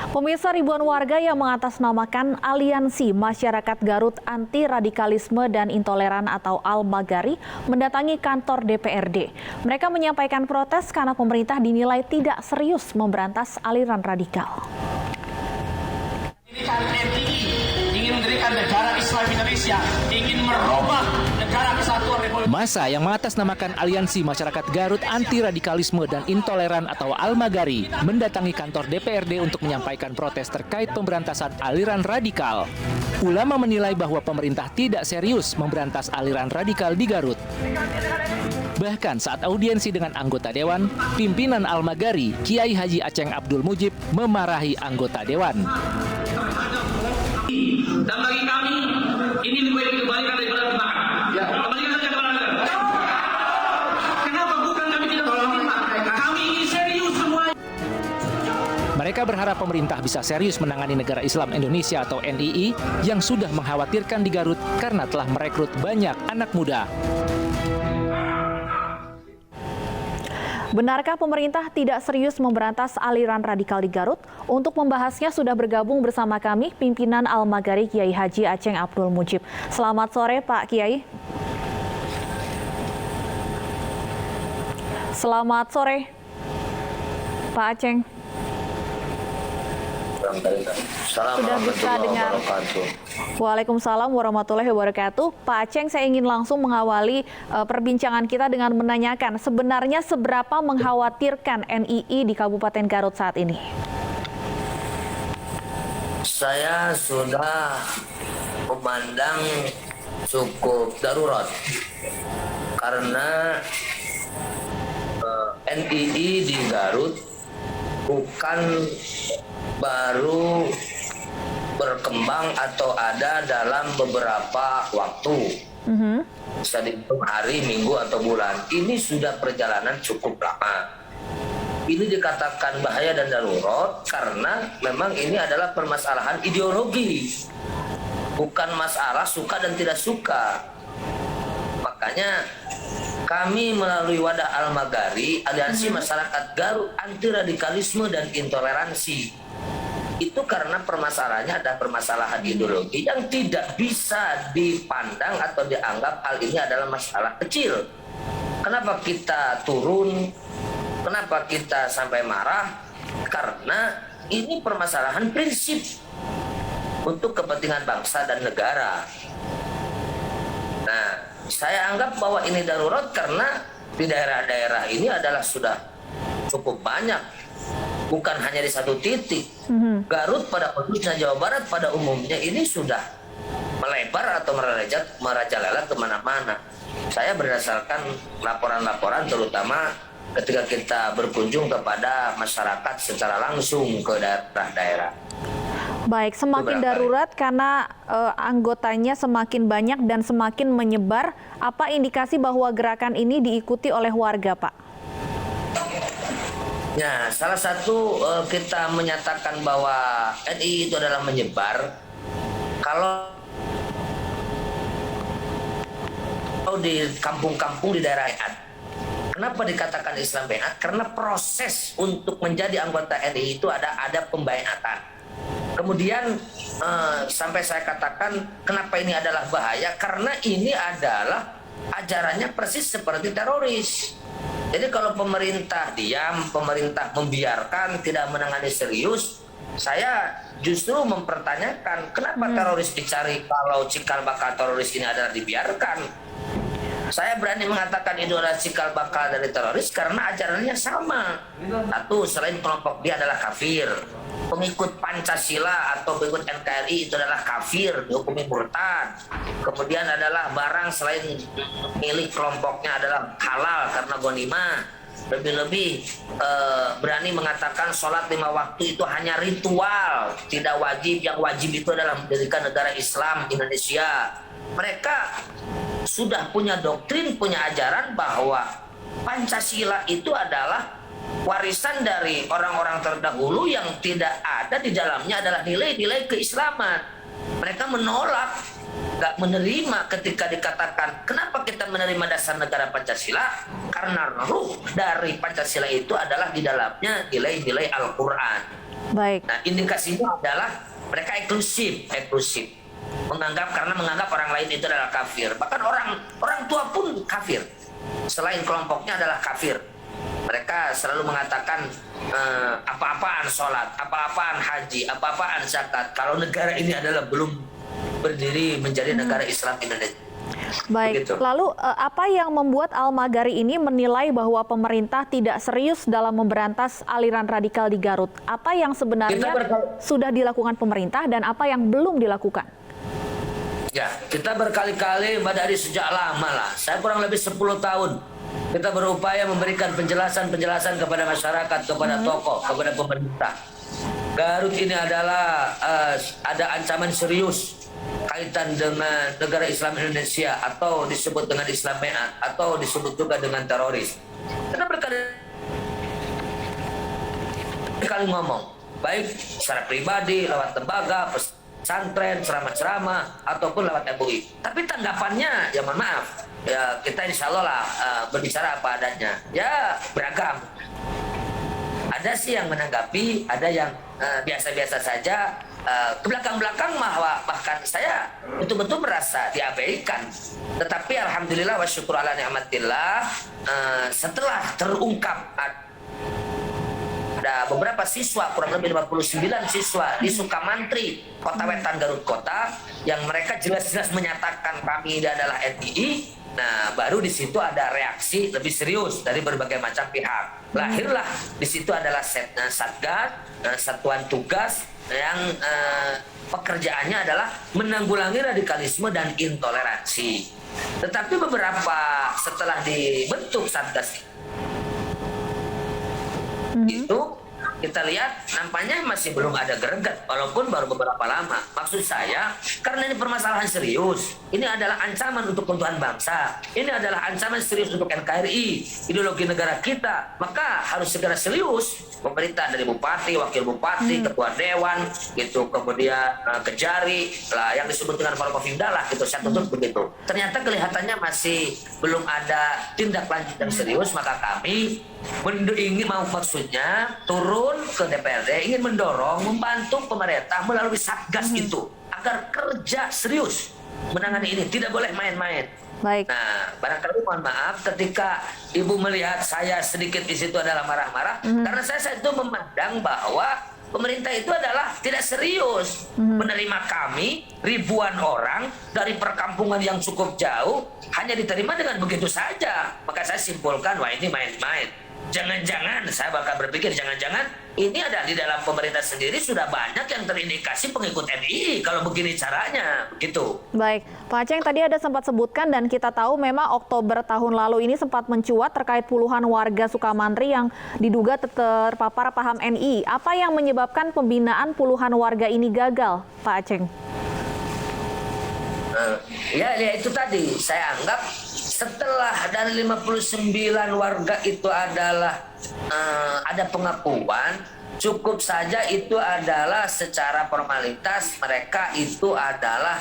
Pemirsa, ribuan warga yang mengatasnamakan Aliansi Masyarakat Garut Anti Radikalisme dan Intoleran atau Al-Magari mendatangi kantor DPRD. Mereka menyampaikan protes karena pemerintah dinilai tidak serius memberantas aliran radikal. Ingin mendirikan negara Islam Indonesia, ingin merubah negara kesatuan Republik. Massa yang mengatasnamakan Aliansi Masyarakat Garut Anti Radikalisme dan Intoleran atau Al-Magari mendatangi kantor DPRD untuk menyampaikan protes terkait pemberantasan aliran radikal. Ulama menilai bahwa pemerintah tidak serius memberantas aliran radikal di Garut. Bahkan saat audiensi dengan anggota Dewan, pimpinan Al-Magari, Kiai Haji Aceng Abdul Mujib, memarahi anggota Dewan. Dan bagi kami, ini lebih baik dikembalikan daripada dimakan. Kembalikan saja kepada negara. Kenapa bukan kami tidak tolong? Kami ingin serius semua. Mereka berharap pemerintah bisa serius menangani negara Islam Indonesia atau NII yang sudah mengkhawatirkan di Garut karena telah merekrut banyak anak muda. Benarkah pemerintah tidak serius memberantas aliran radikal di Garut? Untuk membahasnya sudah bergabung bersama kami pimpinan Al-Magari Kiai Haji Aceng Abdul Mujib. Selamat sore Pak Kiai. Selamat sore Pak Aceng. Sudah bisa dengar. Waalaikumsalam warahmatullahi wabarakatuh. Pak Aceng, saya ingin langsung mengawali perbincangan kita dengan menanyakan sebenarnya seberapa mengkhawatirkan NII di Kabupaten Garut saat ini? Saya sudah memandang cukup darurat karena NII di Garut bukan baru berkembang atau ada dalam beberapa waktu. Bisa dihitung hari, minggu, atau bulan. Ini sudah perjalanan cukup lama. Ini dikatakan bahaya dan darurat karena memang ini adalah permasalahan ideologi. Bukan masalah suka dan tidak suka. Makanya kami melalui wadah Al-Magari, Aliansi Masyarakat Garut Anti Radikalisme dan Intoleransi. Itu karena permasalahannya ada permasalahan ideologi yang tidak bisa dipandang atau dianggap hal ini adalah masalah kecil. Kenapa kita turun? Kenapa kita sampai marah? Karena ini permasalahan prinsip untuk kepentingan bangsa dan negara. Nah, saya anggap bahwa ini darurat karena di daerah-daerah ini adalah sudah cukup banyak. Bukan hanya di satu titik. Garut pada khususnya Jawa Barat pada umumnya ini sudah melebar atau merajalela kemana-mana. Saya berdasarkan laporan-laporan terutama ketika kita berkunjung kepada masyarakat secara langsung ke daerah-daerah. Baik, semakin darurat karena anggotanya semakin banyak dan semakin menyebar. Apa indikasi bahwa gerakan ini diikuti oleh warga, Pak? Ya, salah satu kita menyatakan bahwa NII itu adalah menyebar. Kalau di kampung-kampung di daerah Beat. Kenapa dikatakan Islam Beat? Karena proses untuk menjadi anggota NII itu ada pembaiatan. Kemudian sampai saya katakan kenapa ini adalah bahaya? Karena ini adalah ajarannya persis seperti teroris. Jadi kalau pemerintah diam, pemerintah membiarkan, tidak menangani serius, saya justru mempertanyakan kenapa teroris dicari kalau cikal bakal teroris ini adalah dibiarkan. Saya berani mengatakan itu adalah cikal bakal dari teroris karena ajarannya sama. Satu, selain kelompok dia adalah kafir. Pengikut Pancasila atau pengikut NKRI itu adalah kafir, dihukumi murtad. Kemudian adalah barang selain milik kelompoknya adalah halal karena ghanimah. Lebih-lebih berani mengatakan sholat 5 waktu itu hanya ritual, tidak wajib. Yang wajib itu adalah mendirikan negara Islam Indonesia. Mereka sudah punya doktrin, punya ajaran bahwa Pancasila itu adalah warisan dari orang-orang terdahulu yang tidak ada di dalamnya adalah nilai-nilai keislaman. Mereka menolak, nggak menerima ketika dikatakan kenapa kita menerima dasar negara Pancasila? Karena ruh dari Pancasila itu adalah di dalamnya nilai-nilai Al-Quran. Baik. Nah, indikasinya adalah mereka eksklusif. Karena menganggap orang lain itu adalah kafir. Bahkan orang tua pun kafir. Selain kelompoknya adalah kafir. Mereka selalu mengatakan apa-apaan sholat, apa-apaan haji, apa-apaan zakat. Kalau negara ini adalah belum berdiri menjadi negara Islam Indonesia. Baik, Begitu. lalu apa yang membuat Al-Magari ini menilai bahwa pemerintah tidak serius dalam memberantas aliran radikal di Garut? Apa yang sebenarnya sudah dilakukan pemerintah dan apa yang belum dilakukan? Ya, kita berkali-kali Mbak Dari sejak lama lah. Saya kurang lebih 10 tahun. Kita berupaya memberikan penjelasan-penjelasan kepada masyarakat, kepada tokoh, kepada pemerintah. Garut ini adalah ada ancaman serius kaitan dengan negara Islam Indonesia atau disebut dengan Islam Meat atau disebut juga dengan teroris. Kita berkali-kali ngomong, baik secara pribadi, lewat lembaga, pesantren, ceramah-ceramah, ataupun lewat MUI. Tapi tanggapannya, ya mohon maaf, ya kita insya Allah lah berbicara apa adanya. Ya beragam. Ada sih yang menanggapi, ada yang biasa-biasa saja. Ke belakang-belakang bahkan saya betul-betul merasa diabaikan. Tetapi alhamdulillah wa syukur ala ni'matillah, setelah terungkap ada beberapa siswa, kurang lebih 59 siswa di Sukamantri, Kota Wetan, Garut Kota, yang mereka jelas-jelas menyatakan kami adalah NII. Nah, baru di situ ada reaksi lebih serius dari berbagai macam pihak. Lahirlah di situ adalah Satgas, satuan tugas yang pekerjaannya adalah menanggulangi radikalisme dan intoleransi. Tetapi beberapa setelah dibentuk Satgas itu, kita lihat nampaknya masih belum ada greget walaupun baru beberapa lama. Maksud saya, karena ini permasalahan serius, ini adalah ancaman untuk keutuhan bangsa, ini adalah ancaman serius untuk NKRI, ideologi negara kita, maka harus segera serius pemerintah dari bupati, wakil bupati, ketua dewan gitu, kemudian Kejari lah yang disebut dengan Forkopimda lah gitu, saya tuntut begitu. Ternyata kelihatannya masih belum ada tindak lanjut yang serius, maka kami ingin maksudnya turun ke DPRD, ingin mendorong, membantu pemerintah melalui Satgas itu agar kerja serius menangani ini, tidak boleh main-main. Baik. Nah, barangkali mohon maaf ketika Ibu melihat saya sedikit di situ adalah marah-marah, karena saya itu memandang bahwa pemerintah itu adalah tidak serius menerima kami, ribuan orang dari perkampungan yang cukup jauh, hanya diterima dengan begitu saja. Maka saya simpulkan, wah ini main-main. Jangan-jangan, saya bakal berpikir, jangan-jangan ini ada di dalam pemerintah sendiri sudah banyak yang terindikasi pengikut NII kalau begini caranya, begitu. Baik, Pak Aceng tadi ada sempat sebutkan dan kita tahu memang Oktober tahun lalu ini sempat mencuat terkait puluhan warga Sukamantri yang diduga terpapar paham NII. Apa yang menyebabkan pembinaan puluhan warga ini gagal, Pak Aceng? Ya itu tadi, saya anggap setelah dari 59 warga itu adalah ada pengakuan, cukup saja itu adalah secara formalitas mereka itu adalah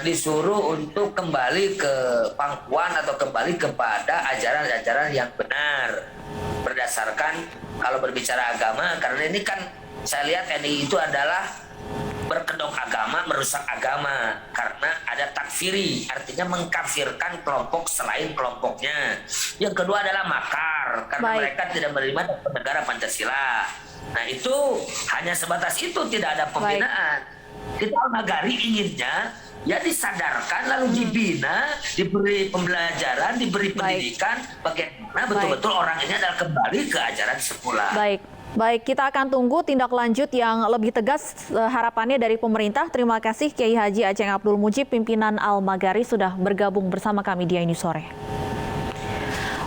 disuruh untuk kembali ke pangkuan atau kembali kepada ajaran-ajaran yang benar berdasarkan kalau berbicara agama, karena ini kan saya lihat NII itu adalah berkedok agama, merusak agama karena ada takfiri, artinya mengkafirkan kelompok selain kelompoknya. Yang kedua adalah makar karena mereka tidak menerima negara Pancasila. Nah itu hanya sebatas itu, tidak ada pembinaan. Kita Al-Magari inginnya ya disadarkan lalu dibina, diberi pembelajaran, diberi pendidikan bagaimana betul-betul orang ini adalah kembali ke ajaran semula. Baik, kita akan tunggu tindak lanjut yang lebih tegas harapannya dari pemerintah. Terima kasih Kiai Haji Aceng Abdul Mujib, pimpinan Al-Magari sudah bergabung bersama kami di Ini Sore.